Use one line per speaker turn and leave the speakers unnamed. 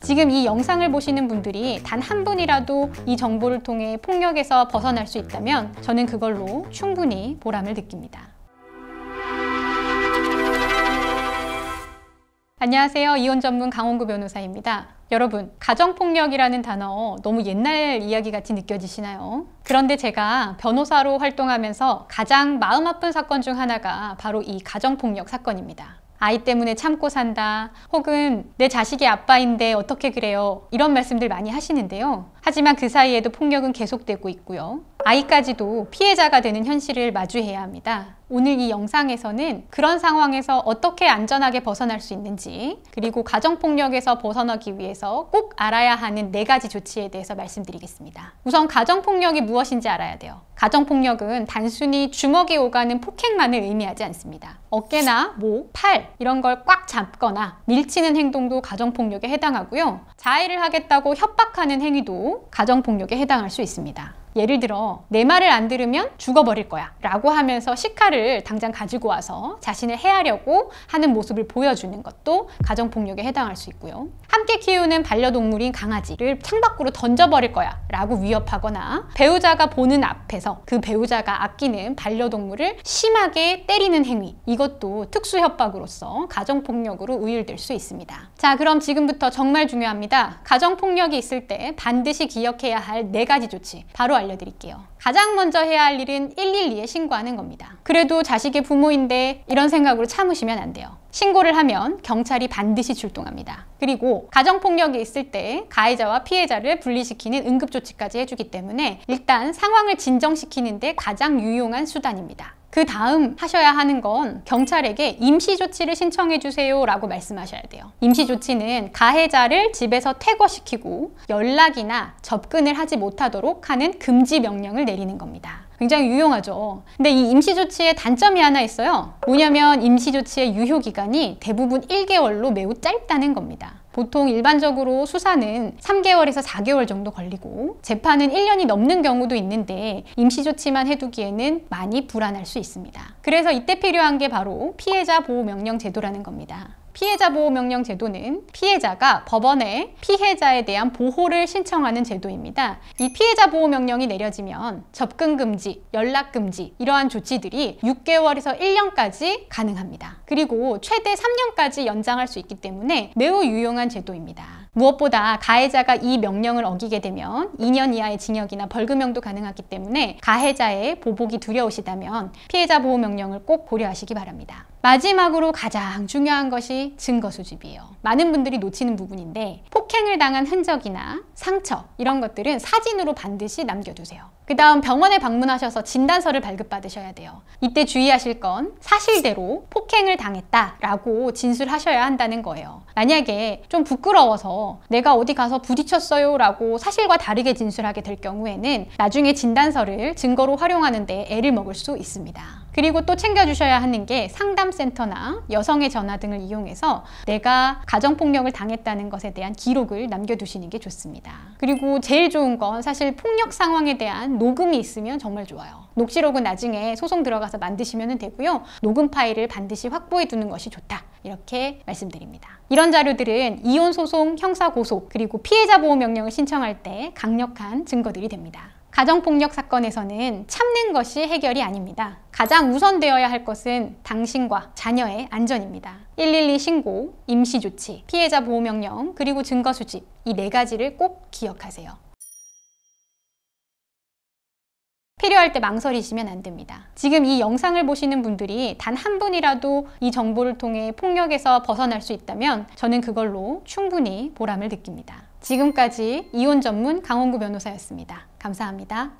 지금 이 영상을 보시는 분들이 단 한 분이라도 이 정보를 통해 폭력에서 벗어날 수 있다면 저는 그걸로 충분히 보람을 느낍니다. 안녕하세요. 이혼 전문 강원구 변호사입니다. 여러분, 가정폭력이라는 단어 너무 옛날 이야기 같이 느껴지시나요? 그런데 제가 변호사로 활동하면서 가장 마음 아픈 사건 중 하나가 바로 이 가정폭력 사건입니다. 아이 때문에 참고 산다, 혹은 내 자식이 아빠인데 어떻게 그래요? 이런 말씀들 많이 하시는데요. 하지만 그 사이에도 폭력은 계속되고 있고요. 아이까지도 피해자가 되는 현실을 마주해야 합니다. 오늘 이 영상에서는 그런 상황에서 어떻게 안전하게 벗어날 수 있는지, 그리고 가정폭력에서 벗어나기 위해서 꼭 알아야 하는 4가지 조치에 대해서 말씀드리겠습니다. 우선 가정폭력이 무엇인지 알아야 돼요. 가정폭력은 단순히 주먹이 오가는 폭행만을 의미하지 않습니다. 어깨나 목, 팔 이런 걸 꽉 잡거나 밀치는 행동도 가정폭력에 해당하고요. 자해를 하겠다고 협박하는 행위도 가정폭력에 해당할 수 있습니다. 예를 들어 내 말을 안 들으면 죽어버릴 거야 라고 하면서 식칼을 당장 가지고 와서 자신을 해하려고 하는 모습을 보여주는 것도 가정폭력에 해당할 수 있고요. 함께 키우는 반려동물인 강아지를 창밖으로 던져버릴 거야 라고 위협하거나 배우자가 보는 앞에서 그 배우자가 아끼는 반려동물을 심하게 때리는 행위, 이것도 특수협박으로서 가정폭력으로 우율될 수 있습니다. 자, 그럼 지금부터 정말 중요합니다. 가정폭력이 있을 때 반드시 기억해야 할 4가지 조치 바로 알려드릴게요. 가장 먼저 해야 할 일은 112에 신고하는 겁니다. 그래도 자식의 부모인데 이런 생각으로 참으시면 안 돼요. 신고를 하면 경찰이 반드시 출동합니다. 그리고 가정폭력이 있을 때 가해자와 피해자를 분리시키는 응급조치까지 해주기 때문에 일단 상황을 진정시키는데 가장 유용한 수단입니다. 그 다음 하셔야 하는 건 경찰에게 임시조치를 신청해 주세요 라고 말씀하셔야 돼요. 임시조치는 가해자를 집에서 퇴거시키고 연락이나 접근을 하지 못하도록 하는 금지 명령을 내리는 겁니다. 굉장히 유용하죠. 근데 이 임시조치의 단점이 하나 있어요. 뭐냐면 임시조치의 유효기간이 대부분 1개월로 매우 짧다는 겁니다. 보통 일반적으로 수사는 3개월에서 4개월 정도 걸리고 재판은 1년이 넘는 경우도 있는데 임시조치만 해두기에는 많이 불안할 수 있습니다. 그래서 이때 필요한 게 바로 피해자 보호명령 제도라는 겁니다. 피해자 보호명령 제도는 피해자가 법원에 피해자에 대한 보호를 신청하는 제도입니다. 이 피해자 보호명령이 내려지면 접근금지, 연락금지 이러한 조치들이 6개월에서 1년까지 가능합니다. 그리고 최대 3년까지 연장할 수 있기 때문에 매우 유용한 제도입니다. 무엇보다 가해자가 이 명령을 어기게 되면 2년 이하의 징역이나 벌금형도 가능하기 때문에 가해자의 보복이 두려우시다면 피해자 보호명령을 꼭 고려하시기 바랍니다. 마지막으로 가장 중요한 것이 증거 수집이에요. 많은 분들이 놓치는 부분인데 폭행을 당한 흔적이나 상처 이런 것들은 사진으로 반드시 남겨두세요. 그 다음 병원에 방문하셔서 진단서를 발급받으셔야 돼요. 이때 주의하실 건 사실대로 폭행을 당했다라고 진술하셔야 한다는 거예요. 만약에 좀 부끄러워서 내가 어디 가서 부딪혔어요 라고 사실과 다르게 진술하게 될 경우에는 나중에 진단서를 증거로 활용하는데 애를 먹을 수 있습니다. 그리고 또 챙겨주셔야 하는 게 상담센터나 여성의 전화 등을 이용해서 내가 가정폭력을 당했다는 것에 대한 기록을 남겨두시는 게 좋습니다. 그리고 제일 좋은 건 사실 폭력 상황에 대한 녹음이 있으면 정말 좋아요. 녹취록은 나중에 소송 들어가서 만드시면 되고요. 녹음 파일을 반드시 확보해 두는 것이 좋다. 이렇게 말씀드립니다. 이런 자료들은 이혼 소송, 형사 고소, 그리고 피해자 보호 명령을 신청할 때 강력한 증거들이 됩니다. 가정폭력 사건에서는 참는 것이 해결이 아닙니다. 가장 우선되어야 할 것은 당신과 자녀의 안전입니다. 112 신고, 임시조치, 피해자 보호명령, 그리고 증거 수집 이 4가지를 꼭 기억하세요. 필요할 때 망설이시면 안 됩니다. 지금 이 영상을 보시는 분들이 단 한 분이라도 이 정보를 통해 폭력에서 벗어날 수 있다면 저는 그걸로 충분히 보람을 느낍니다. 지금까지 이혼 전문 강원구 변호사였습니다. 감사합니다.